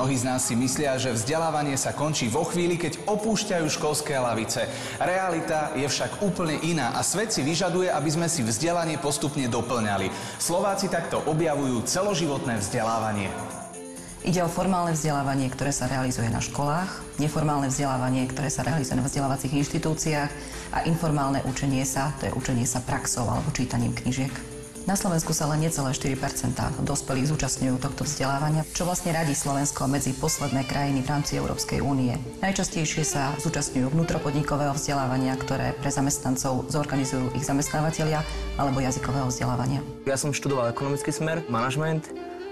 Mnohí z nás si myslia, že vzdelávanie sa končí vo chvíli, keď opúšťajú školské lavice. Realita je však úplne iná a svet si vyžaduje, aby sme si vzdelanie postupne doplňali. Slováci takto objavujú celoživotné vzdelávanie. Ide o formálne vzdelávanie, ktoré sa realizuje na školách, neformálne vzdelávanie, ktoré sa realizuje na vzdelávacích inštitúciách a informálne učenie sa, to je učenie sa praxou alebo čítaním knížiek. Na Slovensku sa len necelé 4% dospelých zúčastňujú tohto vzdelávania, čo vlastne radí Slovensko medzi posledné krajiny v rámci Európskej únie. Najčastejšie sa zúčastňujú vnútropodnikového vzdelávania, ktoré pre zamestnancov zorganizujú ich zamestnávateľia, alebo jazykového vzdelávania. Ja som študoval ekonomický smer, manažment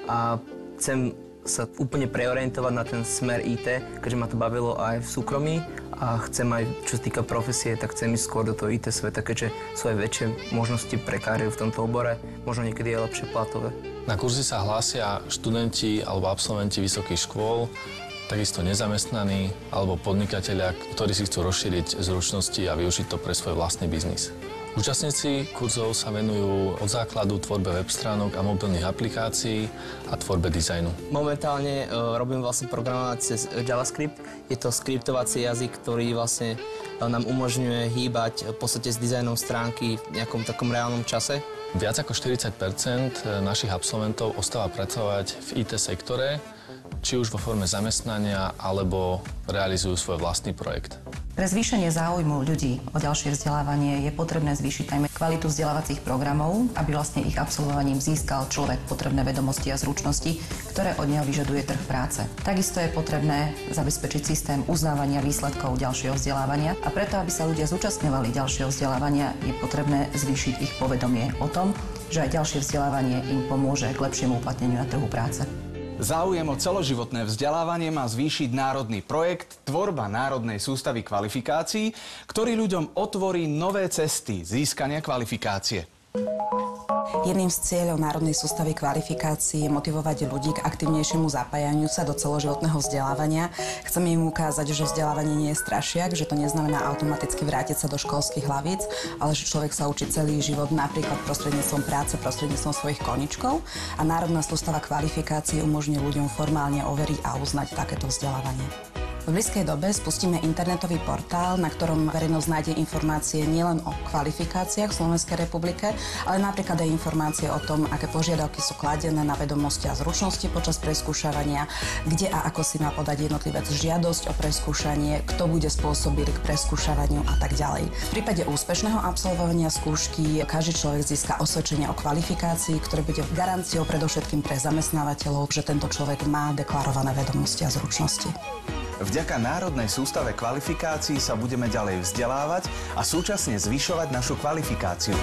a chcem sa úplne preorientovať na ten smer IT, keďže ma to bavilo aj v súkromí a chcem aj, čo sa týka profesie, tak chcem ísť skôr do toho IT sveta, keďže sú aj väčšie možnosti pre kariéru v tomto obore, možno niekedy aj lepšie platové. Na kurzy sa hlásia študenti alebo absolventi vysokých škôl, takisto nezamestnaní alebo podnikatelia, ktorí si chcú rozšíriť zručnosti a využiť to pre svoj vlastný biznis. Účastníci kurzov sa venujú od základu tvorbe web stránok a mobilných aplikácií a tvorbe dizajnu. Momentálne robím vlastne programovať cez JavaScript. Je to skriptovací jazyk, ktorý vlastne nám umožňuje hýbať v podstate s dizajnom stránky v nejakom takom reálnom čase. Viac ako 40% našich absolventov ostáva pracovať v IT sektore, či už vo forme zamestnania, alebo realizujú svoj vlastný projekt. Pre zvýšenie záujmu ľudí o ďalšie vzdelávanie je potrebné zvýšiť najmä kvalitu vzdelávacích programov, aby vlastne ich absolvovaním získal človek potrebné vedomosti a zručnosti, ktoré od neho vyžaduje trh práce. Takisto je potrebné zabezpečiť systém uznávania výsledkov ďalšieho vzdelávania a preto, aby sa ľudia zúčastňovali ďalšieho vzdelávania, je potrebné zvýšiť ich povedomie o tom, že aj ďalšie vzdelávanie im pomôže k lepšiemu uplatneniu na trhu práce. Záujem o celoživotné vzdelávanie má zvýšiť národný projekt Tvorba národnej sústavy kvalifikácií, ktorý ľuďom otvorí nové cesty získania kvalifikácie. Jedným z cieľov Národnej sústavy kvalifikácií je motivovať ľudí k aktívnejšiemu zapájaniu sa do celoživotného vzdelávania. Chceme im ukázať, že vzdelávanie nie je strašiak, že to neznamená automaticky vrátiť sa do školských hlavíc, ale že človek sa učí celý život napríklad prostredníctvom práce, prostredníctvom svojich koničkov a Národná sústava kvalifikácií umožní ľuďom formálne overiť a uznať takéto vzdelávanie. V blízkej dobe spustíme internetový portál, na ktorom verejnosť nájde informácie nielen o kvalifikáciách v Slovenskej republike, ale napríklad aj informácie o tom, aké požiadavky sú kladené na vedomosti a zručnosti počas preskúšavania, kde a ako si má podať jednotlivec žiadosť o preskúšanie, kto bude spôsobilý k preskúšavaniu a tak ďalej. V prípade úspešného absolvovania skúšky každý človek získa osvedčenie o kvalifikácii, ktoré bude garanciou predovšetkým pre zamestnávateľov, že tento človek má deklarované vedomosti a zručnosti. Vďaka Národnej sústave kvalifikácií sa budeme ďalej vzdelávať a súčasne zvyšovať našu kvalifikáciu.